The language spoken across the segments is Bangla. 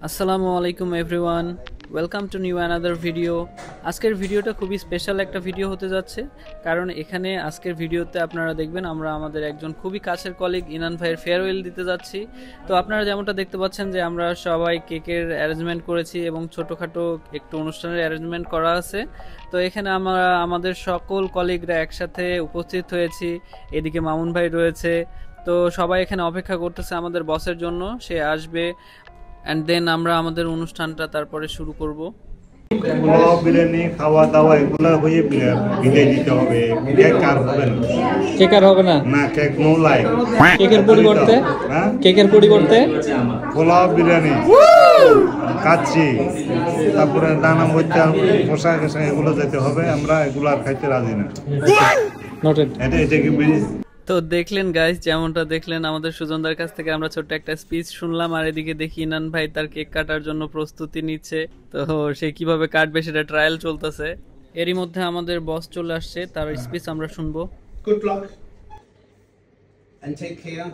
আসসালামু আলাইকুম everyone, welcome to new another video. আজকের ভিডিওটা খুবই স্পেশাল একটা ভিডিও হতে যাচ্ছে, কারণ এখানে আজকের ভিডিওতে আপনারা দেখবেন আমরা আমাদের একজন খুবই কাছের কলিগ ইনান ভাইয়ের ফেয়ারওয়েল দিতে যাচ্ছি। তো আপনারা যেমনটা দেখতে পাচ্ছেন যে আমরা সবাই কেকের অ্যারেঞ্জমেন্ট করেছি এবং ছোটোখাটো একটু অনুষ্ঠানের অ্যারেঞ্জমেন্ট করা আছে। তো এখানে আমরা আমাদের সকল কলিগরা একসাথে উপস্থিত হয়েছি। এদিকে মামুন ভাই রয়েছে। তো সবাই এখানে অপেক্ষা করতেছে আমাদের বসের জন্য, সে আসবে অ্যান্ড দেন আমরা আমাদের অনুষ্ঠানটা তারপরে শুরু করব। পোলাও বিরিয়ানি খাওয়া দাওয়া এগুলো হয়ে বিদায় দিতে হবে। কেক আর হবে না। কেক আর হবে না? না, কেক নো লাইফ। কেকের পরিবর্তে কেকের পরিবর্তে পোলাও বিরিয়ানি খাচ্ছি, তারপরে দানা মধ্যে পোশাক এগুলো যেতে হবে। আমরা এগুলো আর খাইতে রাজি না। এটা কি তো দেখলেন গাইস, যেমনটা দেখলেন আমাদের সুজনদার কাছ থেকে আমরা ছোট্ট একটা স্পিচ শুনলাম, আর এদিকে দেখি ইনান ভাই তার কেক কাটার জন্য প্রস্তুতি নিচ্ছে। তো সে কিভাবে কাটবে সেটা ট্রায়াল চলতেছে। এরই মধ্যে আমাদের বস চলে আসছে, তার স্পিচ আমরা শুনবো। Good luck and take care,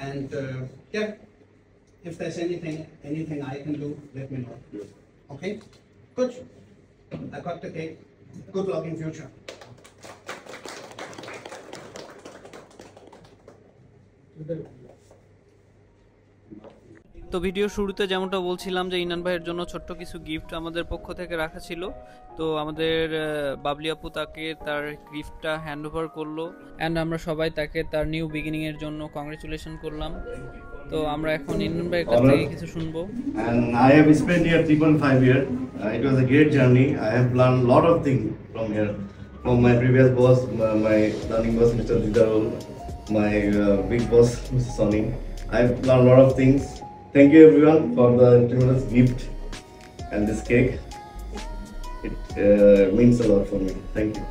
and yeah, if there's anything I can do, let me know. Okay, good. I got the cake. Good luck in future. তো ভিডিও শুরুতে যেমনটা বলছিলাম যে ইনান ভাইয়ের জন্য ছোট্ট কিছু গিফট আমাদের পক্ষ থেকে রাখা ছিল। তো আমাদের বাবলি আপু তাকে তার গিফটটা হ্যান্ড ওভার করলো, অ্যান্ড আমরা সবাই তাকে তার নিউ বিগিনিং এর জন্য কংগ্রেচুলেশন করলাম। তো আমরা এখন ইনান ভাইয়ের কাছ থেকে কিছু শুনবো। And I have spent here 3.5 years. It was a great journey. I have learned a lot of things from here. From my previous boss, my learning boss, Mr. Didarul, my big boss, Mr. Sonny. I've learned a lot of things. Thank you everyone for the tremendous gift and this cake. It means a lot for me. Thank you.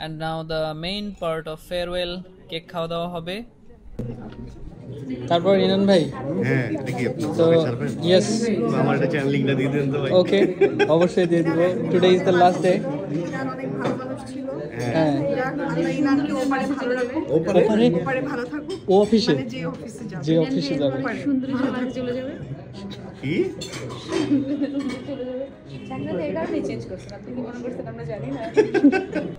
And now the main part of farewell, cake খাওয়া দাওয়া হবে। তারপর ইনান ভাই, হ্যাঁ দেখি আপনি তো ইয়েস, আমার একটা চ্যানেল লিংকটা দিয়ে দেন তো ভাই। ওকে, অবশ্যই দিয়ে দিব। Today is the last day. হ্যাঁ, ও অফিসে, যে অফিসে যাবে কি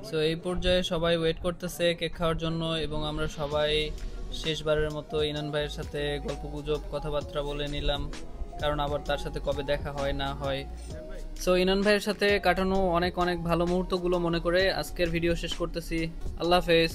সো এই পর্যায়ে সবাই ওয়েট করতেছে কেক খাওয়ার জন্য, এবং আমরা সবাই শেষবারের মতো ইনান ভাইয়ের সাথে গল্পগুজব কথাবার্তা বলে নিলাম, কারণ আবার তার সাথে কবে দেখা হয় না হয়। সো ইনান ভাইয়ের সাথে কাটানো অনেক অনেক ভালো মুহূর্তগুলো মনে করে আজকের ভিডিও শেষ করতেছি। আল্লাহ হাফেজ।